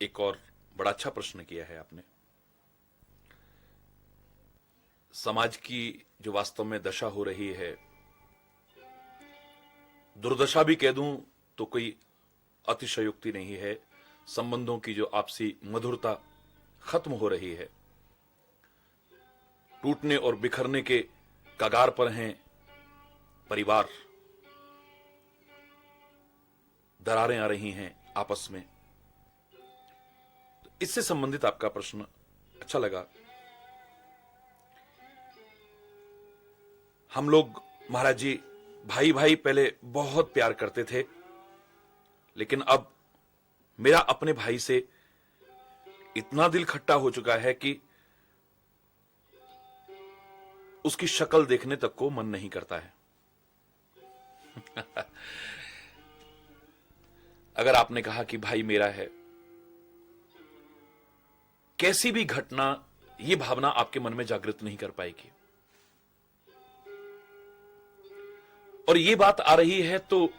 एक और बड़ा अच्छा प्रश्न किया है आपने। समाज की जो वास्तव में दशा हो रही है, दुर्दशा भी कह दूं तो कोई अतिशयोक्ति नहीं है। संबंधों की जो आपसी मधुरता खत्म हो रही है, टूटने और बिखरने के कगार पर हैं परिवार, दरारें आ रही हैं आपस में। तो इससे संबंधित आपका प्रश्न अच्छा लगा। हम लोग महाराज जी भाई भाई पहले बहुत प्यार करते थे, लेकिन अब मेरा अपने भाई से इतना दिल खट्टा हो चुका है कि उसकी शक्ल देखने तक को मन नहीं करता है। अगर आपने कहा कि भाई मेरा है, कैसी भी घटना यह भावना आपके मन में जागृत नहीं कर पाएगी। और यह बात आ रही है तो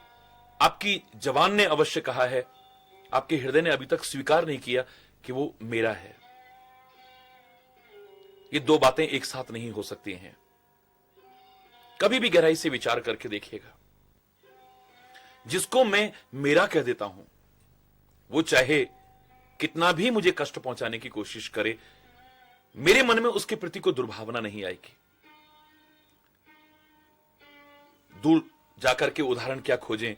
आपकी जबान ने अवश्य कहा है, आपके हृदय ने अभी तक स्वीकार नहीं किया कि वो मेरा है। ये दो बातें एक साथ नहीं हो सकती हैं। कभी भी गहराई से विचार करके देखिएगा, जिसको मैं मेरा कह देता हूं, वो चाहे कितना भी मुझे कष्ट पहुंचाने की कोशिश करे, मेरे मन में उसके प्रति कोई दुर्भावना नहीं आएगी। दूर जाकर के उदाहरण क्या खोजें,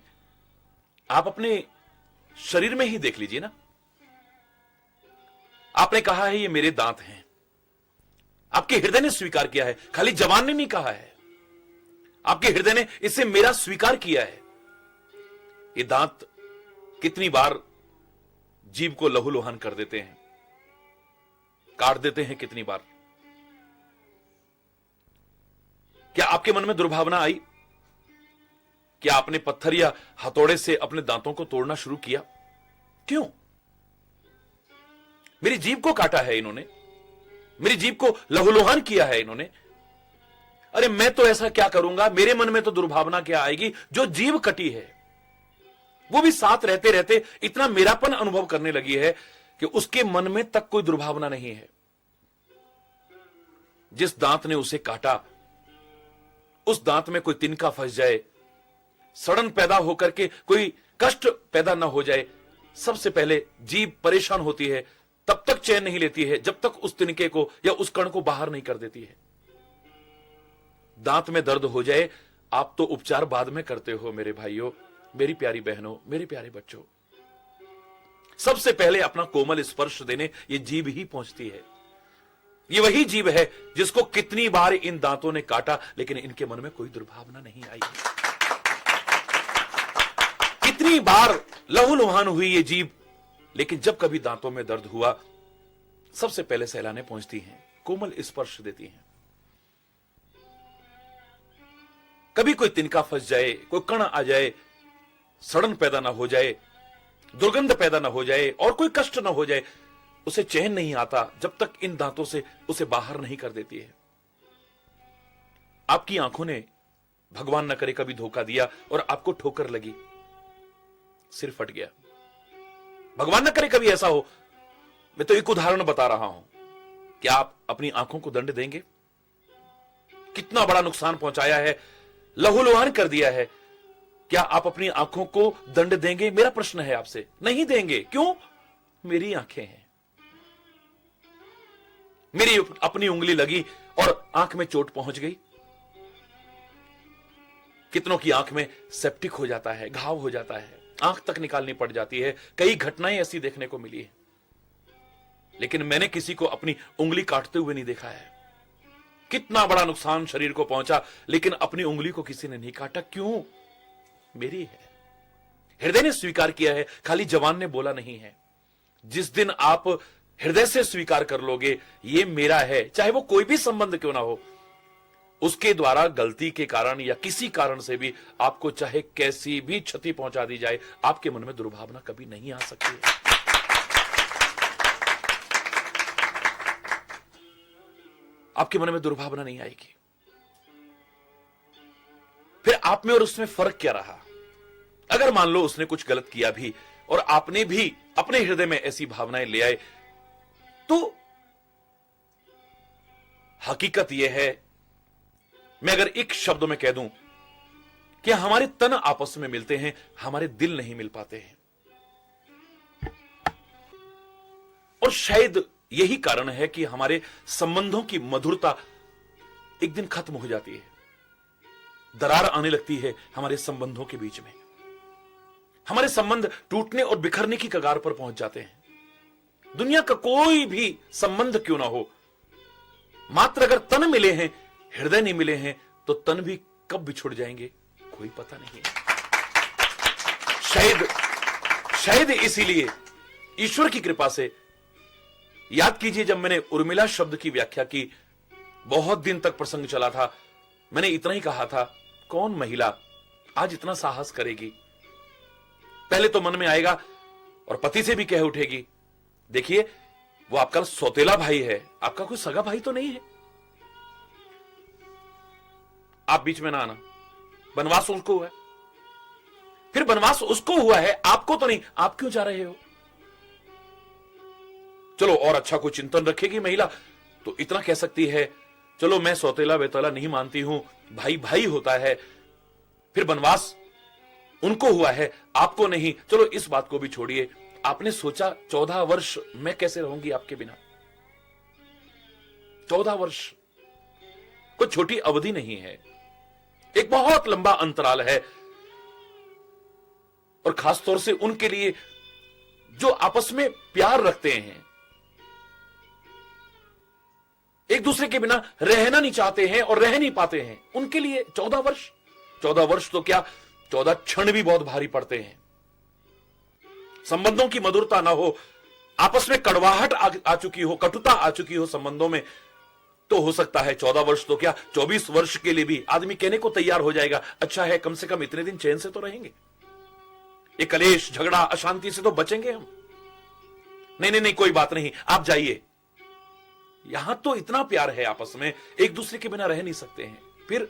आप अपने शरीर में ही देख लीजिए ना। आपने कहा है ये मेरे दांत हैं, आपके हृदय ने स्वीकार किया है, खाली जबान ने नहीं कहा है, आपके हृदय ने इसे मेरा स्वीकार किया है। ये दांत कितनी बार जीभ को लहूलुहान कर देते हैं, काट देते हैं कितनी बार। क्या आपके मन में दुर्भावना आई? क्या आपने पत्थर या हथौड़े से अपने दांतों को तोड़ना शुरू किया? क्यों? मेरी जीभ को काटा है इन्होंने, मेरी जीभ को लहूलुहान किया है इन्होंने। अरे मैं तो ऐसा क्या करूंगा, मेरे मन में तो दुर्भावना क्या आएगी? जो जीभ कटी है वो भी साथ रहते रहते इतना मेरापन अनुभव करने लगी है कि उसके मन में तक कोई दुर्भावना नहीं है। जिस दांत ने उसे काटा, उस दांत में कोई तिनका फंस जाए, सड़न पैदा होकर के कोई कष्ट पैदा ना हो जाए, सबसे पहले जीभ परेशान होती है, तब तक चैन नहीं लेती है जब तक उस तिनके को या उस कण को बाहर नहीं कर देती है। दांत में दर्द हो जाए, आप तो उपचार बाद में करते हो मेरे भाइयों, मेरी प्यारी बहनों, मेरे प्यारे बच्चों। सबसे पहले अपना कोमल स्पर्श देने ये जीभ ही पहुंचती है। ये वही जीभ है जिसको कितनी बार इन दांतों ने काटा, लेकिन इनके मन में कोई दुर्भावना नहीं आई। कितनी बार लहूलुहान हुई ये जीभ, लेकिन जब कभी दांतों में दर्द हुआ, सबसे पहले सहलाने पहुंचती हैं, कोमल स्पर्श देती हैं। कभी कोई तिनका फंस जाए, कोई कण आ जाए, सड़न पैदा ना हो जाए, दुर्गंध पैदा ना हो जाए और कोई कष्ट ना हो जाए, उसे चैन नहीं आता जब तक इन दांतों से उसे बाहर नहीं कर देती है। आपकी आंखों ने भगवान न करे कभी धोखा दिया और आपको ठोकर लगी, सिर फट गया। भगवान न करे कभी ऐसा हो। मैं तो एक उदाहरण बता रहा हूं। क्या आप अपनी आंखों को दंड देंगे? कितना बड़ा नुकसान पहुंचाया है, लहूलुहान कर दिया है। क्या आप अपनी आंखों को दंड देंगे? मेरा प्रश्न है आपसे। नहीं देंगे। क्यों? मेरी आंखें हैं, मेरी अपनी उंगली लगी और आंख में चोट पहुंच गई। कितनों की आंख में सेप्टिक हो जाता है, घाव हो जाता है, आंख तक निकालनी पड़ जाती है। कई घटनाएं ऐसी देखने को मिली है, लेकिन मैंने किसी को अपनी उंगली काटते हुए नहीं देखा है। कितना बड़ा नुकसान शरीर को पहुंचा, लेकिन अपनी उंगली को किसी ने नहीं काटा। क्यों? मेरी है। हृदय ने स्वीकार किया है, खाली जबान ने बोला नहीं है। जिस दिन आप हृदय से स्वीकार कर लोगे ये मेरा है, चाहे वो कोई भी संबंध क्यों ना हो, उसके द्वारा गलती के कारण या किसी कारण से भी आपको चाहे कैसी भी क्षति पहुंचा दी जाए, आपके मन में दुर्भावना कभी नहीं आ सकती है। आपके मन में दुर्भावना नहीं आएगी। फिर आप में और उसमें फर्क क्या रहा? अगर मान लो उसने कुछ गलत किया भी और आपने भी अपने हृदय में ऐसी भावनाएं ले आए, तो हकीकत यह है, मैं अगर एक शब्द में कह दूं कि हमारे तन आपस में मिलते हैं, हमारे दिल नहीं मिल पाते हैं। और शायद यही कारण है कि हमारे संबंधों की मधुरता एक दिन खत्म हो जाती है, दरार आने लगती है हमारे संबंधों के बीच में। हमारे संबंध टूटने और बिखरने की कगार पर पहुंच जाते हैं। दुनिया का कोई भी संबंध क्यों ना हो, मात्र अगर तन मिले हैं, हृदय नहीं मिले हैं, तो तन भी कब बिछुड़ जाएंगे कोई पता नहीं है। शायद इसीलिए ईश्वर की कृपा से, याद कीजिए जब मैंने उर्मिला शब्द की व्याख्या की, बहुत दिन तक प्रसंग चला था, मैंने इतना ही कहा था, कौन महिला आज इतना साहस करेगी। पहले तो मन में आएगा और पति से भी कह उठेगी, देखिए वो आपका सौतेला भाई है, आपका कोई सगा भाई तो नहीं है, आप बीच में ना आना, वनवास उसको हुआ है। फिर वनवास उसको हुआ है, आपको तो नहीं, आप क्यों जा रहे हो। चलो और अच्छा कोई चिंतन रखेगी महिला तो इतना कह सकती है, चलो मैं सौतेला बेतौला नहीं मानती हूं, भाई भाई होता है। फिर वनवास उनको हुआ है, आपको नहीं, चलो इस बात को भी छोड़िए, आपने सोचा 14 वर्ष मैं कैसे रहूंगी आपके बिना। 14 वर्ष कोई छोटी अवधि नहीं है, एक बहुत लंबा अंतराल है। और खासतौर से उनके लिए जो आपस में प्यार रखते हैं, एक दूसरे के बिना रहना नहीं चाहते हैं और रह नहीं पाते हैं, उनके लिए 14 वर्ष, 14 वर्ष तो क्या, 14 क्षण भी बहुत भारी पड़ते हैं। संबंधों की मधुरता ना हो, आपस में कड़वाहट आ चुकी हो, कटुता आ चुकी हो संबंधों में, तो हो सकता है 14 वर्ष तो क्या 24 वर्ष के लिए भी आदमी कहने को तैयार हो जाएगा, अच्छा है कम से कम इतने दिन चैन से तो रहेंगे, ये कलेश झगड़ा अशांति से तो बचेंगे हम। नहीं कोई बात नहीं, आप जाइए, यहां तो इतना प्यार है आपस में, एक दूसरे के बिना रह नहीं सकते हैं। फिर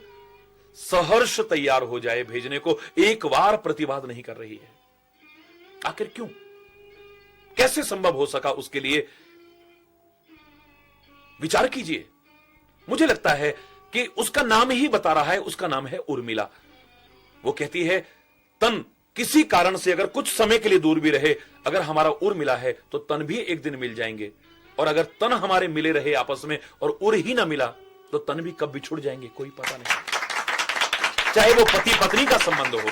सहर्ष तैयार हो जाए भेजने को, एक बार प्रतिवाद नहीं कर रही है, आखिर क्यों, कैसे संभव हो सका। उसके लिए विचार कीजिए। मुझे लगता है कि उसका नाम ही बता रहा है, उसका नाम है उर्मिला। वो कहती है तन किसी कारण से अगर कुछ समय के लिए दूर भी रहे, अगर हमारा उर मिला है तो तन भी एक दिन मिल जाएंगे, और अगर तन हमारे मिले रहे आपस में और उर ही ना मिला तो तन भी कब बिछुड़ जाएंगे कोई पता नहीं। चाहे वो पति पत्नी का संबंध हो,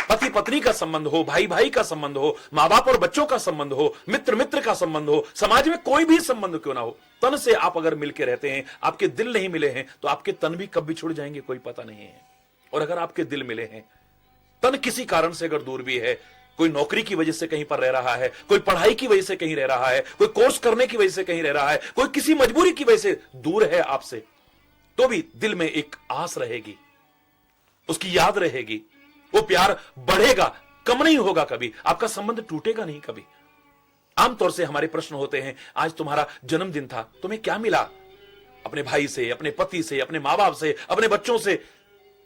पति पत्नी का संबंध हो, भाई भाई का संबंध हो, मां बाप और बच्चों का संबंध हो, मित्र मित्र का संबंध हो, समाज में कोई भी संबंध क्यों ना हो, तन से आप अगर मिलके रहते हैं, आपके दिल नहीं मिले हैं तो आपके तन भी कब बिछुड़ जाएंगे कोई पता नहीं है। और अगर आपके दिल मिले हैं, तन किसी कारण से अगर दूर भी है, कोई नौकरी की वजह से कहीं पर रह रहा है, कोई पढ़ाई की वजह से कहीं रह रहा है, कोई कोर्स करने की वजह से कहीं रह रहा है, कोई किसी मजबूरी की वजह से दूर है आपसे, तो भी दिल में एक आस रहेगी, उसकी याद रहेगी, वो प्यार बढ़ेगा, कम नहीं होगा कभी, आपका संबंध टूटेगा नहीं कभी। आमतौर से हमारे प्रश्न होते हैं, आज तुम्हारा जन्मदिन था, तुम्हें क्या मिला, अपने भाई से, अपने पति से, अपने मां बाप से, अपने बच्चों से।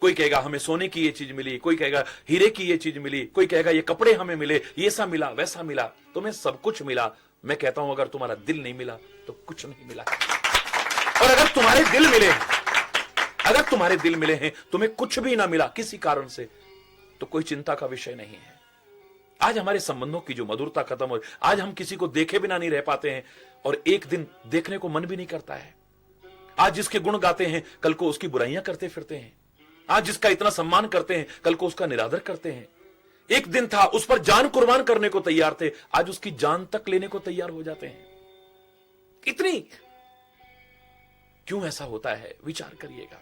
कोई कहेगा हमें सोने की ये चीज मिली, कोई कहेगा हीरे की ये चीज मिली, कोई कहेगा ये कपड़े हमें मिले, ये सा मिला वैसा मिला, तुम्हें सब कुछ मिला। मैं कहता हूं अगर तुम्हारा दिल नहीं मिला तो कुछ नहीं मिला। और अगर तुम्हारे दिल मिले, अगर तुम्हारे दिल मिले हैं, तुम्हें कुछ भी ना मिला किसी कारण से, तो कोई चिंता का विषय नहीं है। आज हमारे संबंधों की जो मधुरता खत्म हो, आज हम किसी को देखे बिना नहीं रह पाते हैं, और एक दिन देखने को मन भी नहीं करता है। आज जिसके गुण गाते हैं, कल को उसकी बुराइयां करते फिरते हैं। आज जिसका इतना सम्मान करते हैं, कल को उसका निरादर करते हैं। एक दिन था उस पर जान कुर्बान करने को तैयार थे, आज उसकी जान तक लेने को तैयार हो जाते हैं। इतनी क्यों ऐसा होता है, विचार करिएगा।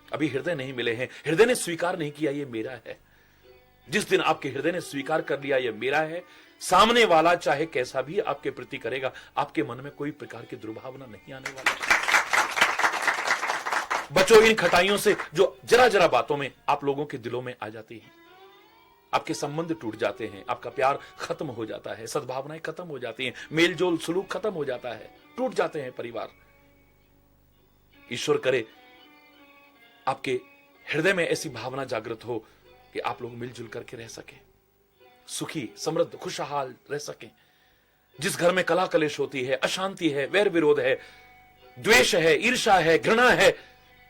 अभी हृदय नहीं मिले हैं, हृदय ने स्वीकार नहीं किया ये मेरा है। जिस दिन आपके हृदय ने स्वीकार कर लिया ये मेरा है, सामने वाला चाहे कैसा भी आपके प्रति करेगा, आपके मन में कोई प्रकार की दुर्भावना नहीं आने वाली। बचो इन खटाइयों से जो जरा जरा बातों में आप लोगों के दिलों में आ जाती हैं। आपके संबंध टूट जाते हैं, आपका प्यार खत्म हो जाता है, सद्भावनाएं खत्म हो जाती हैं, मेलजोल सलूक खत्म हो जाता है, टूट जाते हैं परिवार। ईश्वर करे आपके हृदय में ऐसी भावना जागृत हो कि आप लोग मिलजुल करके रह सके, सुखी, समृद्ध, खुशहाल रह सकें। जिस घर में कला कलेश होती है, अशांति है, वैर विरोध है, द्वेष है, ईर्ष्या है, घृणा है,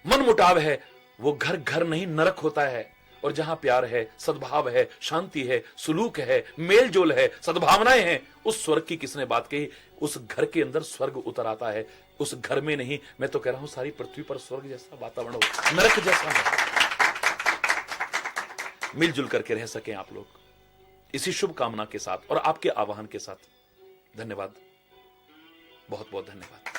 मनमुटाव है, वो घर घर नहीं नरक होता है। और जहां प्यार है, सद्भाव है, शांति है, सुलूक है, मेलजोल है, सद्भावनाएं हैं, उस स्वर्ग की किसने बात कही? उस घर के अंदर स्वर्ग उतर आता है। उस घर में नहीं, मैं तो कह रहा हूं सारी पृथ्वी पर स्वर्ग जैसा वातावरण हो, नरक जैसा हो। मिलजुल करके रह सकें आप लोग, इसी शुभ कामना के साथ और आपके आह्वान के साथ। धन्यवाद, बहुत बहुत धन्यवाद।